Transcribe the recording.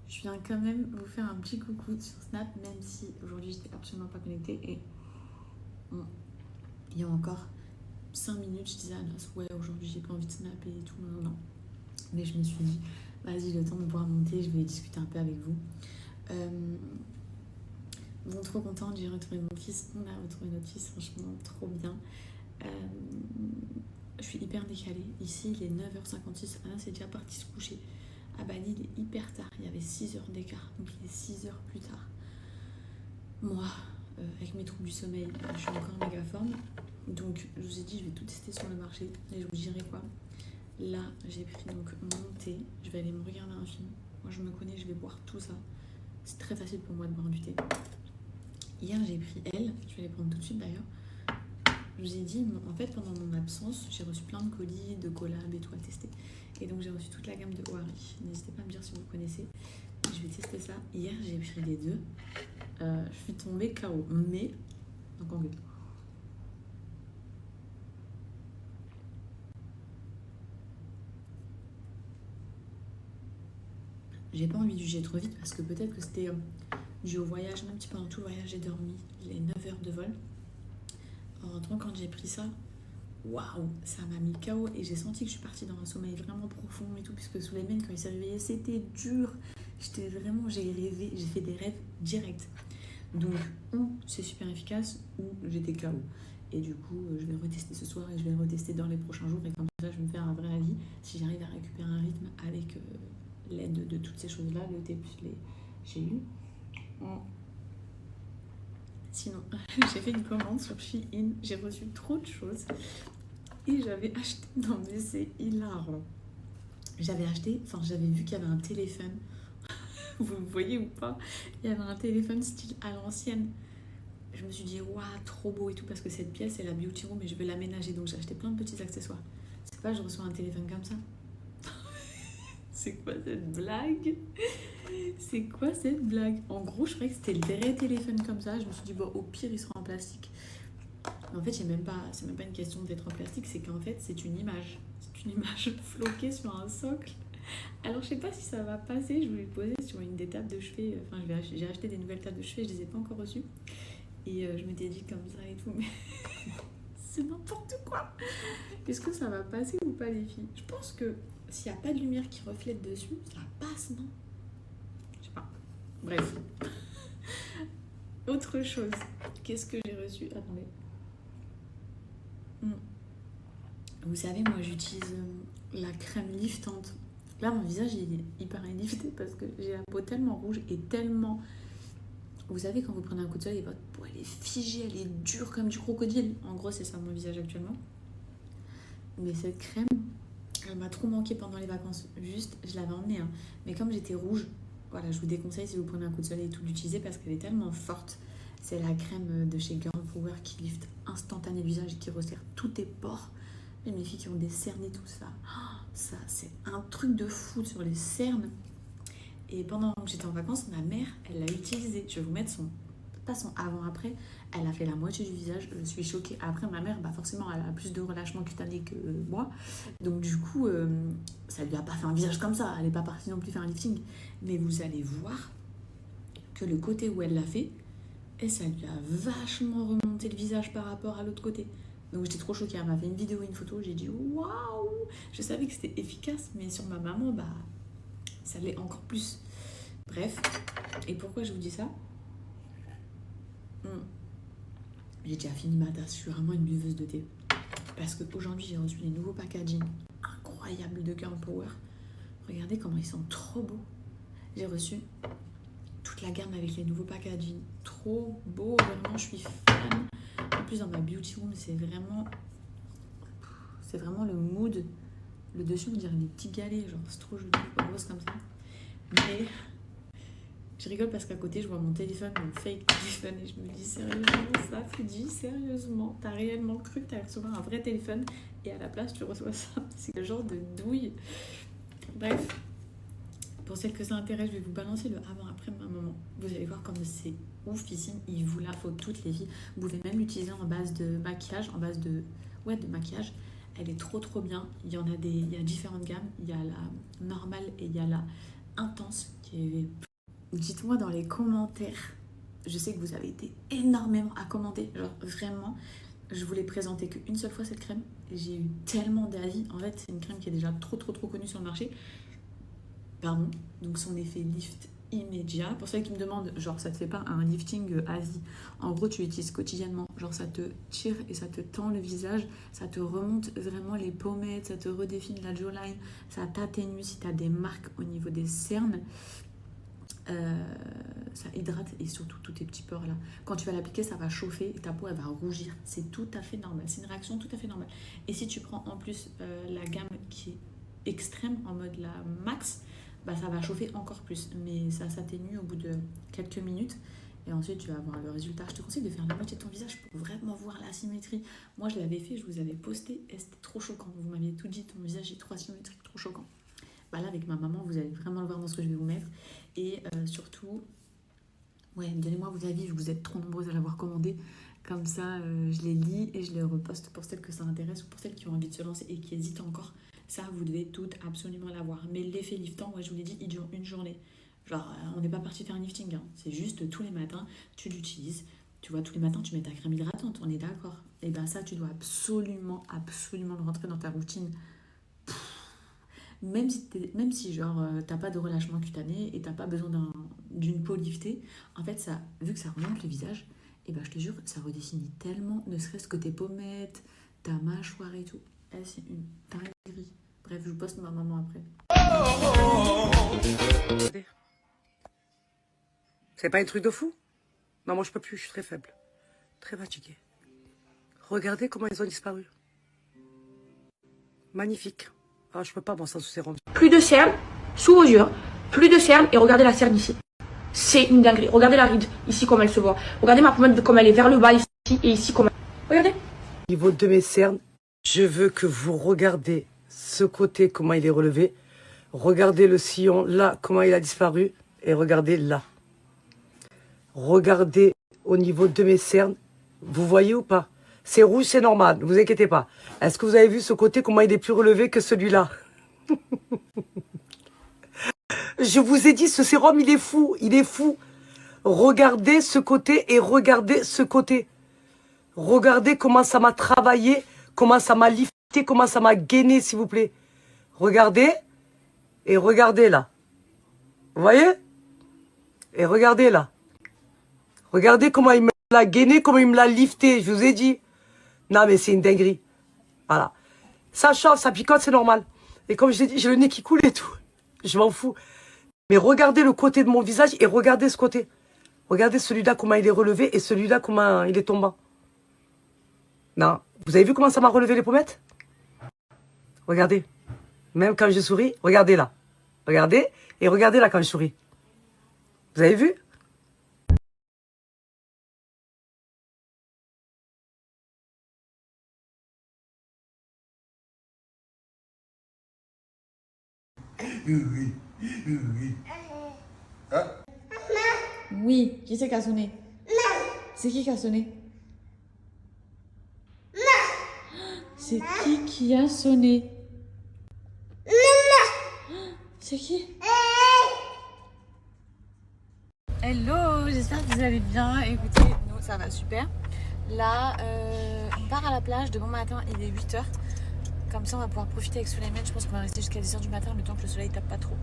Je viens quand même vous faire un petit coucou sur Snap, même si aujourd'hui j'étais absolument pas connectée et bon, il y a encore 5 minutes je disais à Nas, ouais aujourd'hui j'ai pas envie de snapper et tout, non. Mais je me suis dit, vas-y, le temps de pouvoir monter, je vais discuter un peu avec vous. Bon, trop contente, j'ai retrouvé mon fils, on a retrouvé notre fils, franchement trop bien. Je suis hyper décalée, ici il est 9h56, Anas est déjà parti se coucher. À Bali il est hyper tard, il y avait 6 heures d'écart, donc il est 6 heures plus tard. Moi, avec mes troubles du sommeil, je suis encore méga forme. Donc je vous ai dit, je vais tout tester sur le marché et je vous dirai quoi. Là, j'ai pris donc mon thé, je vais aller me regarder un film. Moi je me connais, je vais boire tout ça. C'est très facile pour moi de boire du thé. Hier j'ai pris elle, je vais les prendre tout de suite d'ailleurs. Je vous ai dit, en fait pendant mon absence, j'ai reçu plein de colis, de collabs et tout à tester. Et donc j'ai reçu toute la gamme de Oari. N'hésitez pas à me dire si vous connaissez. Je vais tester ça. Hier j'ai pris les deux. Je suis tombée KO. Mais, donc en fait, j'ai pas envie de juger trop vite parce que peut-être que c'était dû au voyage. Même si pendant tout le voyage j'ai dormi les 9 heures de vol. En rentrant, quand j'ai pris ça, waouh, ça m'a mis KO et j'ai senti que je suis partie dans un sommeil vraiment profond et tout, puisque Souleymane, quand il s'est réveillé, c'était dur. J'ai rêvé, j'ai fait des rêves directs. Donc, ou c'est super efficace, ou j'étais KO. Et du coup, je vais retester ce soir et je vais retester dans les prochains jours. Et comme ça, je vais me faire un vrai avis si j'arrive à récupérer un rythme avec l'aide de toutes ces choses-là, le thé plus les j'ai eu. Sinon, j'ai fait une commande sur Shein, j'ai reçu trop de choses et j'avais acheté, non mais c'est hilarant. J'avais vu qu'il y avait un téléphone, vous le voyez ou pas, il y avait un téléphone style à l'ancienne. Je me suis dit, waouh, trop beau et tout, parce que cette pièce, c'est la beauty room et je vais l'aménager, donc j'ai acheté plein de petits accessoires. C'est pas, je reçois un téléphone comme ça. C'est quoi cette blague? C'est quoi cette blague? En gros, je croyais que c'était le vrai téléphone comme ça. Je me suis dit, bon, au pire, il sera en plastique. Mais en fait, c'est même pas une question d'être en plastique, c'est qu'en fait, c'est une image. C'est une image floquée sur un socle. Alors, je sais pas si ça va passer. Je voulais le poser sur une des tables de chevet. Enfin, j'ai acheté des nouvelles tables de chevet, je les ai pas encore reçues. Et je m'étais dit comme ça et tout, mais c'est n'importe quoi. Est-ce que ça va passer ou pas, les filles? Je pense que s'il n'y a pas de lumière qui reflète dessus, ça passe, non? Je sais pas. Bref. Autre chose. Qu'est-ce que j'ai reçu? Attendez. Vous savez, moi, j'utilise la crème liftante. Là, mon visage, il est hyper lifté parce que j'ai la peau tellement rouge et tellement... Vous savez, quand vous prenez un coup de soleil, votre peau, elle est figée, elle est dure comme du crocodile. En gros, c'est ça mon visage actuellement. Mais cette crème, elle m'a trop manqué pendant les vacances. Juste, je l'avais emmenée, hein. Mais comme j'étais rouge, voilà, je vous déconseille si vous prenez un coup de soleil et tout d'utiliser parce qu'elle est tellement forte. C'est la crème de chez Girl Power qui lifte instantané le visage et qui resserre tous tes pores. Même les filles qui ont des cernes et tout ça. Ça, c'est un truc de fou sur les cernes. Et pendant que j'étais en vacances, ma mère, elle l'a utilisé. Je vais vous mettre pas son avant-après. Elle a fait la moitié du visage. Je suis choquée. Après, ma mère, forcément, elle a plus de relâchement cutané que moi. Donc, du coup, ça lui a pas fait un visage comme ça. Elle n'est pas partie non plus faire un lifting. Mais vous allez voir que le côté où elle l'a fait, et ça lui a vachement remonté le visage par rapport à l'autre côté. Donc j'étais trop choquée, elle m'a fait une vidéo, une photo, j'ai dit waouh. Je savais que c'était efficace, mais sur ma maman, ça l'est encore plus. Bref, et pourquoi je vous dis ça? J'ai déjà fini ma tasse, je suis vraiment une buveuse de thé. Parce qu'aujourd'hui, j'ai reçu les nouveaux packaging incroyables de Girl Power. Regardez comment ils sont trop beaux. J'ai reçu toute la gamme avec les nouveaux packaging. Trop beau, vraiment, je suis fan. En plus, dans ma beauty room, c'est vraiment le mood. Le dessus, vous direz des petits galets, genre c'est trop joli, rose comme ça. Mais je rigole parce qu'à côté, je vois mon téléphone, mon fake téléphone, et je me dis sérieusement, ça, Fuji, sérieusement, t'as réellement cru que t'allais recevoir un vrai téléphone et à la place, tu reçois ça. C'est le genre de douille. Bref, pour celles que ça intéresse, je vais vous balancer le avant-après de ma maman. Vous allez voir comme c'est oufissime, il vous la faut toutes les filles. Vous pouvez même l'utiliser en base de maquillage, de maquillage. Elle est trop bien. Il y a différentes gammes. Il y a la normale et il y a la intense Dites-moi dans les commentaires. Je sais que vous avez été énormément à commenter. Genre vraiment, je voulais présenter qu'une seule fois cette crème. J'ai eu tellement d'avis. En fait, c'est une crème qui est déjà trop connue sur le marché. Pardon. Donc son effet lift immédiat. Pour ceux qui me demandent, genre ça te fait pas un lifting à vie. En gros, tu l'utilises quotidiennement. Genre ça te tire et ça te tend le visage. Ça te remonte vraiment les pommettes. Ça te redéfinit la jawline. Ça t'atténue si tu as des marques au niveau des cernes. Ça hydrate et surtout tous tes petits pores là. Quand tu vas l'appliquer, ça va chauffer et ta peau elle va rougir. C'est tout à fait normal. C'est une réaction tout à fait normale. Et si tu prends en plus la gamme qui est extrême en mode la max, bah ça va chauffer encore plus. Mais ça s'atténue au bout de quelques minutes. Et ensuite, tu vas avoir le résultat. Je te conseille de faire la moitié de ton visage pour vraiment voir la symétrie. Moi, je l'avais fait, je vous avais posté et c'était trop choquant. Vous m'aviez tout dit, ton visage est trop asymétrique, trop choquant. Bah là, avec ma maman, vous allez vraiment le voir dans ce que je vais vous mettre. Et surtout, ouais, donnez-moi vos avis, vous êtes trop nombreuses à l'avoir commandé. Comme ça, je les lis et je les reposte pour celles que ça intéresse ou pour celles qui ont envie de se lancer et qui hésitent encore. Ça, vous devez toutes absolument l'avoir. Mais l'effet liftant, ouais, je vous l'ai dit, il dure une journée. Genre, on n'est pas parti faire un lifting, hein. C'est juste tous les matins, tu l'utilises. Tu vois, tous les matins, tu mets ta crème hydratante, on est d'accord. Et bien ça, tu dois absolument le rentrer dans ta routine. Même si genre t'as pas de relâchement cutané et t'as pas besoin d'une peau liftée, en fait ça, vu que ça remonte le visage, et ben je te jure, ça redessine tellement, ne serait-ce que tes pommettes, ta mâchoire et tout. C'est une dinguerie. Bref, je vous poste ma maman après. C'est pas un truc de fou? Non, moi je peux plus, je suis très faible. Très fatiguée. Regardez comment ils ont disparu. Magnifique. Ah, je peux pas, bon, sans sous sérum. Plus de cernes sous vos yeux, plus de cernes et regardez la cerne ici. C'est une dinguerie. Regardez la ride ici comme elle se voit. Regardez ma pommette comme elle est vers le bas ici et ici comme elle... Regardez. Au niveau de mes cernes, je veux que vous regardez ce côté, comment il est relevé. Regardez le sillon, là, comment il a disparu. Et regardez là. Regardez au niveau de mes cernes. Vous voyez ou pas? C'est rouge, c'est normal, ne vous inquiétez pas. Est-ce que vous avez vu ce côté, comment il est plus relevé que celui-là? Je vous ai dit, ce sérum, il est fou, il est fou. Regardez ce côté et regardez ce côté. Regardez comment ça m'a travaillé, comment ça m'a lifté, comment ça m'a gainé, s'il vous plaît. Regardez et regardez là. Vous voyez? Et regardez là. Regardez comment il me l'a gainé, comment il me l'a lifté, je vous ai dit. Non, mais c'est une dinguerie. Voilà. Ça chauffe, ça picote, c'est normal. Et comme je l'ai dit, j'ai le nez qui coule et tout. Je m'en fous. Mais regardez le côté de mon visage et regardez ce côté. Regardez celui-là, comment il est relevé et celui-là, comment il est tombant. Non. Vous avez vu comment ça m'a relevé les pommettes? Regardez. Même quand je souris, regardez là. Regardez. Et regardez là quand je souris. Vous avez vu? Oui, qui c'est qui a sonné? C'est qui a sonné? C'est qui a sonné? C'est qui? Hello, j'espère que vous allez bien. Écoutez, nous ça va super. Là, on part à la plage. Demain matin, il est 8h. Comme ça, on va pouvoir profiter avec Souleymane. Je pense qu'on va rester jusqu'à 10h du matin, le temps que le soleil tape pas trop.